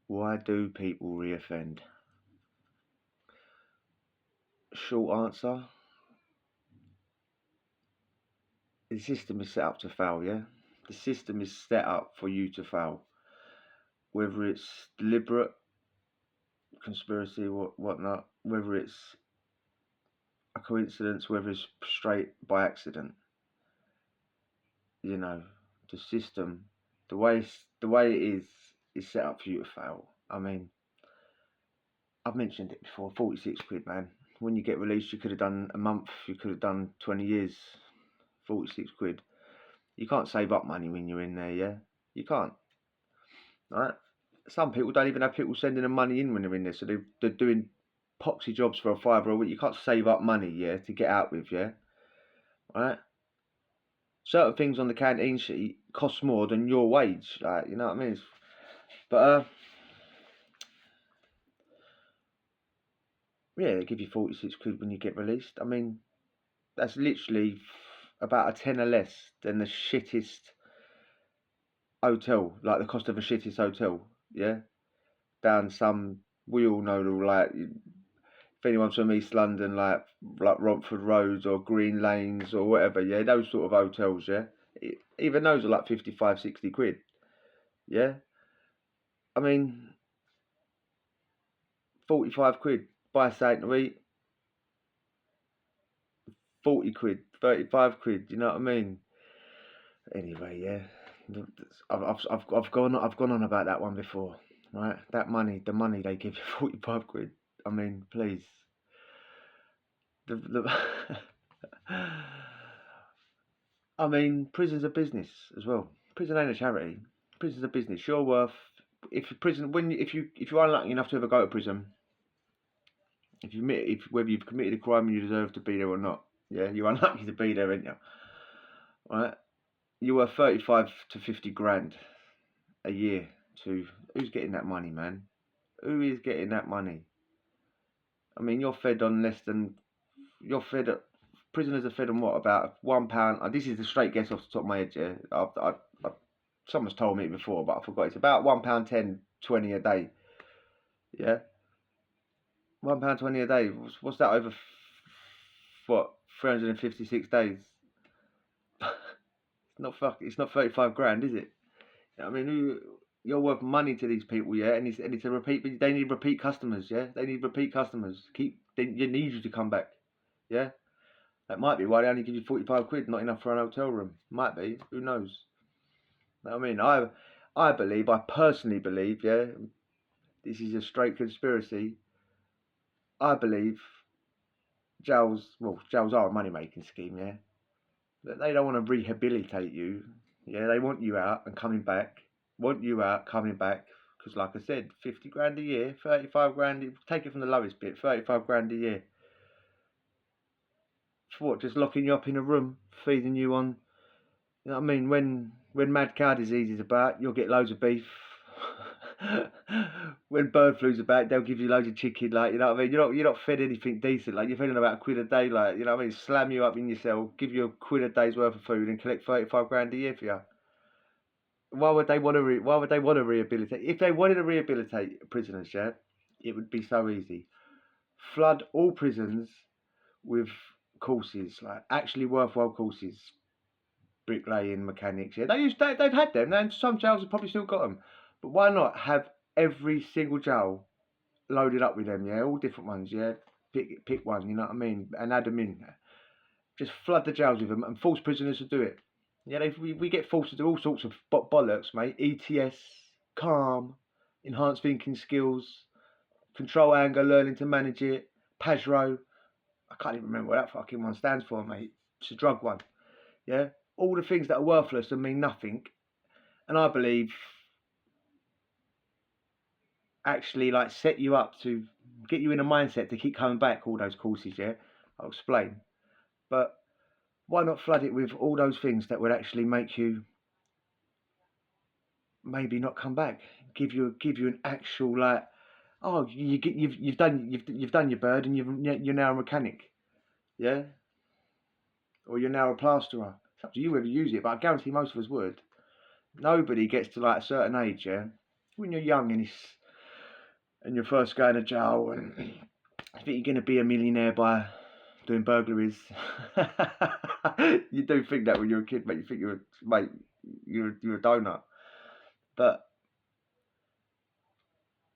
Why do people reoffend? Short answer: the system is set up to fail. Yeah, the system is set up for you to fail, whether it's deliberate conspiracy, whatnot, whether it's a coincidence, whether it's straight by accident. You know, the system, the way it is set up for you to fail. I mean, I've mentioned it before. 46 quid, man. When you get released, you could have done a month. You could have done 20 years. 46 quid. You can't save up money when you're in there. Yeah, you can't. Right? Some people don't even have people sending them money in when they're in there, so they're doing poxy jobs for a fiver a week. You can't save up money, yeah, to get out with, yeah, right? Certain things on the canteen sheet cost more than your wage, like, you know what I mean? But yeah, they give you 46 quid when you get released. I mean, that's literally about a tenner less than the shittest hotel, like the cost of a shittest hotel, yeah, down some. We all know, like, if anyone's from East London, like Romford Roads or Green Lanes or whatever, yeah, those sort of hotels, yeah, even those are like 55, 60 quid, yeah. I mean, 45 quid, buy something to eat, 40 quid, 35 quid, you know what I mean? Anyway, yeah, I've gone on about that one before, right? That money, the money they give you, 45 quid. I mean, please, the I mean, prison's a business as well. Prison ain't a charity. Prison's a business. You're worth if prison when if you're unlucky enough to ever go to prison, if whether you've committed a crime and you deserve to be there or not, yeah, you're unlucky to be there, aren't you? Right? You're worth 35 to 50 grand a year. To who's getting that money, man? Who is getting that money? I mean, you're fed on less than you're fed. Prisoners are fed on what about £1? This is a straight guess off the top of my head. Yeah, I someone's told me before, but I forgot. It's about £1, 10, 20 a day. Yeah, £1, 20 a day. What's that over? What 356 days? It's not 35 grand, is it? I mean, you're worth money to these people, yeah, and it's a repeat. They need repeat customers, yeah. They need repeat customers. They need you to come back, yeah. That might be why they only give you 45 quid, not enough for an hotel room. Might be. Who knows? I mean, I personally believe, yeah, this is a straight conspiracy. I believe jails are a money making scheme, yeah. But they don't want to rehabilitate you. Yeah, they want you out and coming back. Want you out, coming back. Because, like I said, 50 grand a year, 35 grand, take it from the lowest bit, 35 grand a year. For what? Just locking you up in a room, feeding you on. You know what I mean? When mad cow disease is about, you'll get loads of beef. When bird flu's about, they'll give you loads of chicken. Like, you know what I mean? You're not fed anything decent. Like, you're feeding about a quid a day. Like, you know what I mean? Slam you up in your cell, give you a quid a day's worth of food, and collect 35 grand a year for you. Why would they want to rehabilitate? If they wanted to rehabilitate prisoners, yeah, it would be so easy. Flood all prisons with courses, like actually worthwhile courses, bricklaying, mechanics. Yeah, they've had them, and some jails have probably still got them. But why not have every single jail loaded up with them? Yeah, all different ones. Yeah, pick one. You know what I mean, and add them in. Just flood the jails with them and force prisoners to do it. Yeah, we get forced to do all sorts of bollocks, mate. ETS, calm, enhanced thinking skills, control anger, learning to manage it, PASRO. I can't even remember what that fucking one stands for, mate. It's a drug one. Yeah, all the things that are worthless and mean nothing. And I believe actually like set you up to get you in a mindset to keep coming back. All those courses, yeah. I'll explain. But why not flood it with all those things that would actually make you maybe not come back? Give you an actual like, oh, you've done your bird and you're now a mechanic, yeah, or you're now a plasterer. It's up to you whether you use it, but I guarantee most of us would. Nobody gets to like a certain age, yeah, when you're young and and you're first going to jail, and I think you're going to be a millionaire by doing burglaries. You do think that when you're a kid, mate. You think you're a donut. But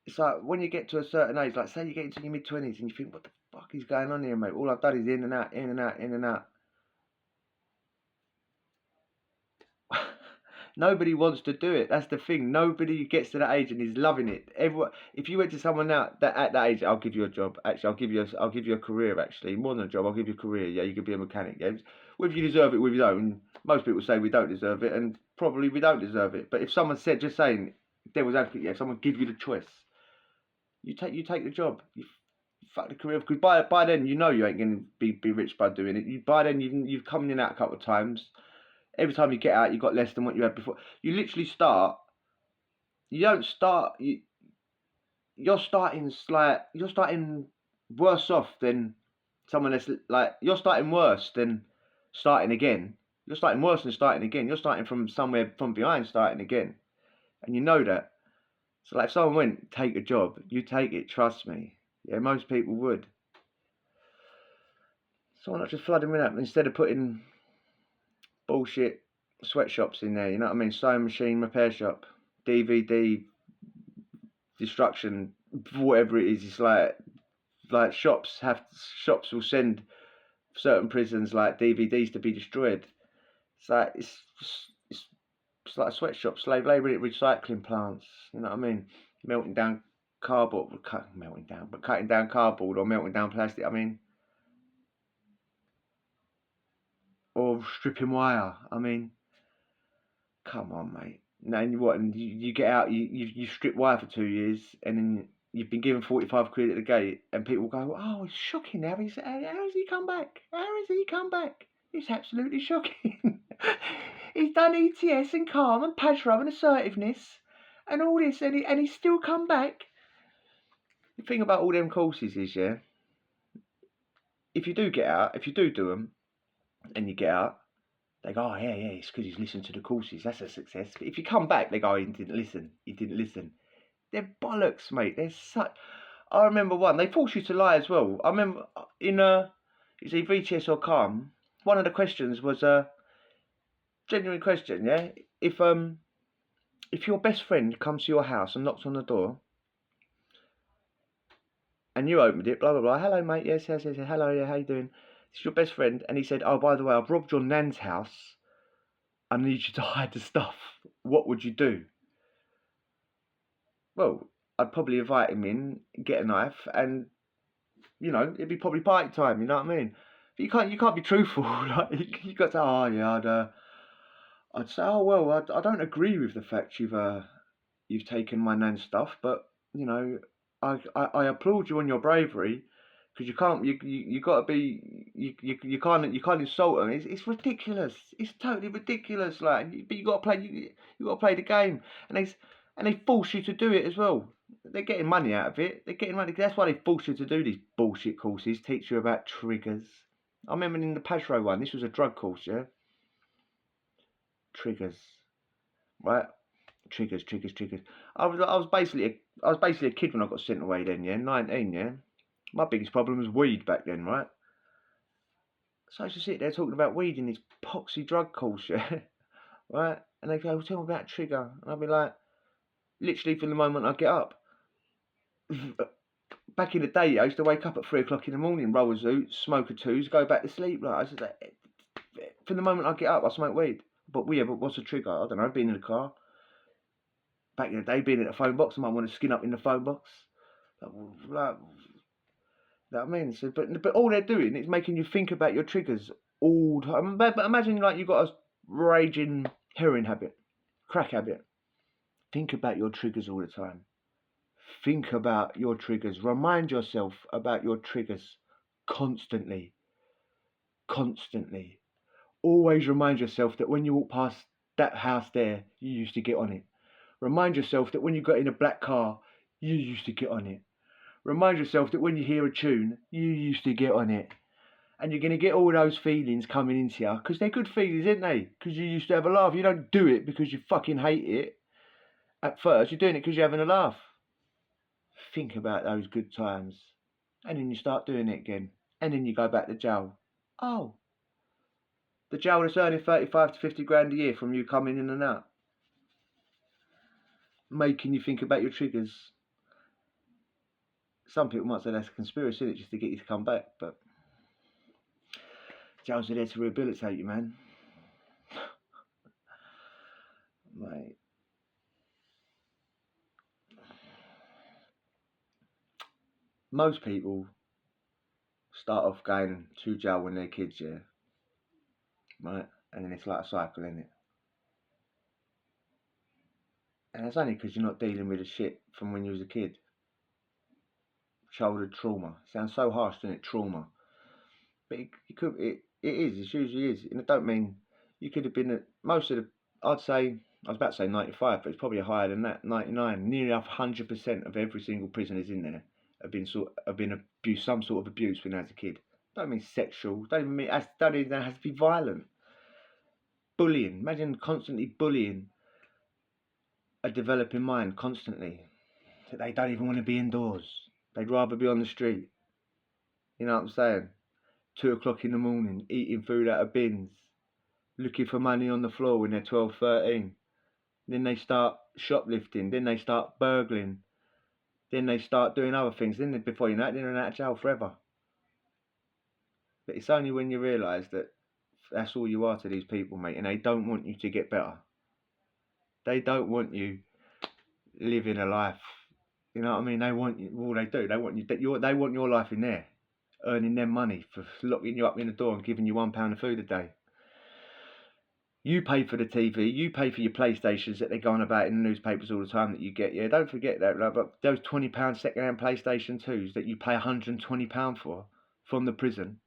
it's like when you get to a certain age, like say you get into your mid-20s and you think, what the fuck is going on here, mate? All I've done is in and out, in and out, in and out. Nobody wants to do it. That's the thing. Nobody gets to that age and is loving it. Everyone, if you went to someone now that at that age, I'll give you a job. Actually, I'll give you a career. Actually, more than a job, I'll give you a career. Yeah, you could be a mechanic. Yeah, whether you deserve it, whether you don't. Most people say we don't deserve it, and probably we don't deserve it. But if someone said, just saying, devil's advocate, yeah, if someone give you the choice, you take the job. You fuck the career, because by then you know you ain't gonna be rich by doing it. By then you've come in and out a couple of times. Every time you get out, you got less than what you had before. You literally start. You don't start. You're starting worse off than someone that's like you're starting worse than starting again. You're starting worse than starting again. You're starting from somewhere from behind, starting again, and you know that. So like if someone went take a job, you take it. Trust me. Yeah, most people would. So why not just flood them in up instead of putting bullshit sweatshops in there? You know what I mean? Sewing machine repair shop, DVD destruction, whatever it is. It's like shops will send certain prisons like DVDs to be destroyed. It's like it's like a sweatshop, slave labour at recycling plants. You know what I mean? Melting down cardboard, cutting down cardboard or melting down plastic. I mean, or stripping wire. I mean, come on, mate. Now and you get out, you strip wire for 2 years, and then you've been given 45 quid at the gate, and people go, oh, it's shocking. How has he come back? How has he come back? It's absolutely shocking. He's done ETS and calm and Pajro and assertiveness and all this, and he's still come back. The thing about all them courses is, yeah, if you do get out, if you do them, and you get out, they go, oh, yeah, it's because he's listened to the courses. That's a success. But if you come back, they go, he didn't listen. They're bollocks, mate. They're such... I remember one. They force you to lie as well. I remember in it's either ETS or Calm. One of the questions was a genuine question, yeah? If your best friend comes to your house and knocks on the door, and you opened it, blah, blah, blah. Hello, mate. Yes. Hello, yeah, how you doing? It's your best friend. And he said, oh, by the way, I've robbed your nan's house. I need you to hide the stuff. What would you do? Well, I'd probably invite him in, get a knife, and, you know, it'd be probably party time, you know what I mean? But you can't be truthful. Like, you got to, oh, yeah, I'd say, oh, well, I don't agree with the fact you've taken my nan's stuff, but, you know, I applaud you on your bravery, because you got to be, you can't insult them. It's ridiculous. It's totally ridiculous. Like, but you got to play the game, and they force you to do it as well. They're getting money out of it. They're getting money. That's why they force you to do these bullshit courses. Teach you about triggers. I remember in the Pajro one. This was a drug course, yeah. Triggers, right? Triggers. I was basically a kid when I got sent away then, yeah, 19, yeah. My biggest problem was weed back then, right? So I used to sit there talking about weed in this poxy drug course, yeah, right? And they go, tell me about trigger, and I'll be like, literally from the moment I get up. Back in the day, I used to wake up at 3 o'clock in the morning, roll a zoot, smoke a twos, go back to sleep. Like, I said, from the moment I get up, I smoke weed. But what's a trigger? I don't know. Being in the car. Back in the day, being in the phone box, I might want to skin up in the phone box. Like, that I mean, so but all they're doing is making you think about your triggers all the time. But imagine like you've got a raging heroin habit, crack habit. Think about your triggers all the time. Think about your triggers. Remind yourself about your triggers constantly. Always remind yourself that when you walk past that house there, you used to get on it. Remind yourself that when you got in a black car, you used to get on it. Remind yourself that when you hear a tune, you used to get on it. And you're going to get all those feelings coming into you, because they're good feelings, aren't they? Because you used to have a laugh. You don't do it because you fucking hate it at first. You're doing it because you're having a laugh. think about those good times, and then you start doing it again, and then you go back to jail. Oh, the jail is earning 35 to 50 grand a year from you coming in and out, making you think about your triggers. Some people might say that's a conspiracy, isn't it, just to get you to come back, but jails are there to rehabilitate you, man. Mate. Most people start off going to jail when they're kids, yeah? Right? And then it's like a cycle, isn't it? And that's only because you're not dealing with the shit from when you was a kid. Childhood trauma. Sounds so harsh, doesn't it? Trauma. But it usually is. And I don't mean you could have been most of the, I'd say, I was about to say 95, but it's probably higher than that, 99. Nearly 100% of every single prisoners in there have been abused, some sort of abuse when they was a kid. Don't mean sexual, don't even mean, don't even have to be violent. Bullying. Imagine constantly bullying a developing mind constantly. So they don't even want to be indoors. They'd rather be on the street. You know what I'm saying? 2 o'clock in the morning, eating food out of bins, looking for money on the floor when they're 12, 13. Then they start shoplifting. Then they start burgling. Then they start doing other things. Then before you know it, they're in out of jail forever. But it's only when you realise that that's all you are to these people, mate, and they don't want you to get better. They don't want you living a life. You know what I mean? They want you. All they do, they want you. They want your life in there, earning them money for locking you up in the door and giving you £1 of food a day. You pay for the TV, you pay for your PlayStations that they're going about in the newspapers all the time that you get. Yeah, don't forget that. But those £20 second-hand PlayStation 2s that you pay £120 for from the prison,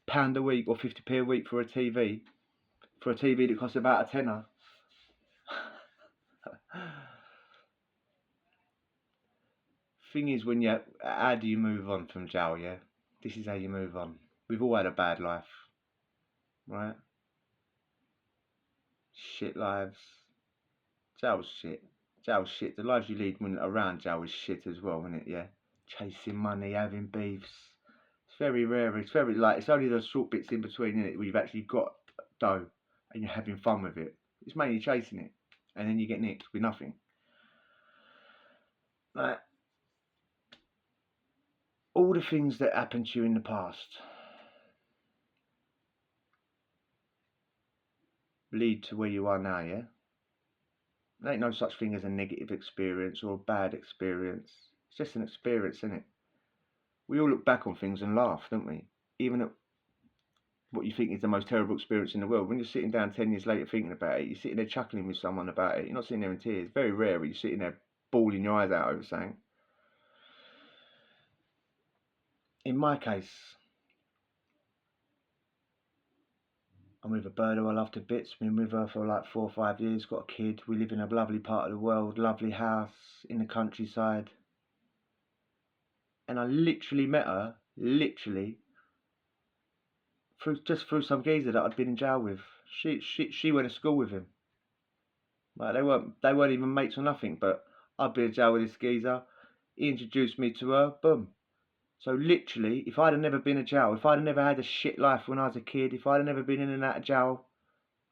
£1 a week or 50p a week for a TV that costs about a tenner. Thing is, how do you move on from jail? Yeah, this is how you move on. We've all had a bad life, right? Shit lives. Jail's shit. Jail's shit. The lives you lead when around jail is shit as well, isn't it? Yeah, chasing money, having beefs. It's very rare. It's only those short bits in between, isn't it, where you've actually got dough and you're having fun with it. It's mainly chasing it, and then you get nicked with nothing. Like, all the things that happened to you in the past lead to where you are now, yeah? There ain't no such thing as a negative experience or a bad experience. It's just an experience, isn't it? We all look back on things and laugh, don't we? Even at what you think is the most terrible experience in the world. When you're sitting down 10 years later thinking about it, you're sitting there chuckling with someone about it. You're not sitting there in tears. Very rare where you're sitting there bawling your eyes out over something. In my case, I'm with a bird who I love to bits. Been with her for like 4 or 5 years. Got a kid. We live in a lovely part of the world. Lovely house in the countryside. And I literally met her, through some geezer that I'd been in jail with. She went to school with him. Like they weren't even mates or nothing. But I'd been in jail with this geezer. He introduced me to her. Boom. So literally, if I'd have never been in jail, if I'd have never had a shit life when I was a kid, if I'd have never been in and out of jail,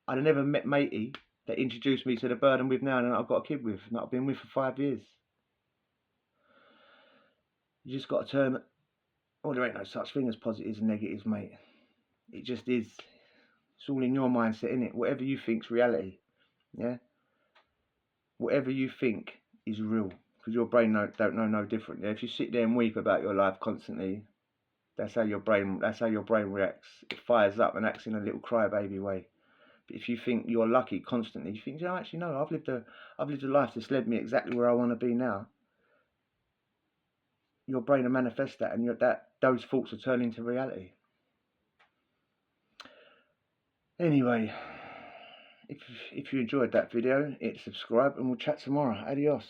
I'd have never met matey that introduced me to the bird I'm with now and I've got a kid with, and I've been with for 5 years. You just got to turn. Oh, there ain't no such thing as positives and negatives, mate. It just is. It's all in your mindset, innit? Whatever you think's reality, yeah? Whatever you think is real, because your brain don't know no different. Yeah? If you sit there and weep about your life constantly, that's how your brain reacts. It fires up and acts in a little crybaby way. But if you think you're lucky constantly, you think, actually no, I've lived a life that's led me exactly where I want to be now. Your brain will manifest that, and those thoughts will turn into reality. Anyway, if you enjoyed that video, hit subscribe and we'll chat tomorrow. Adios.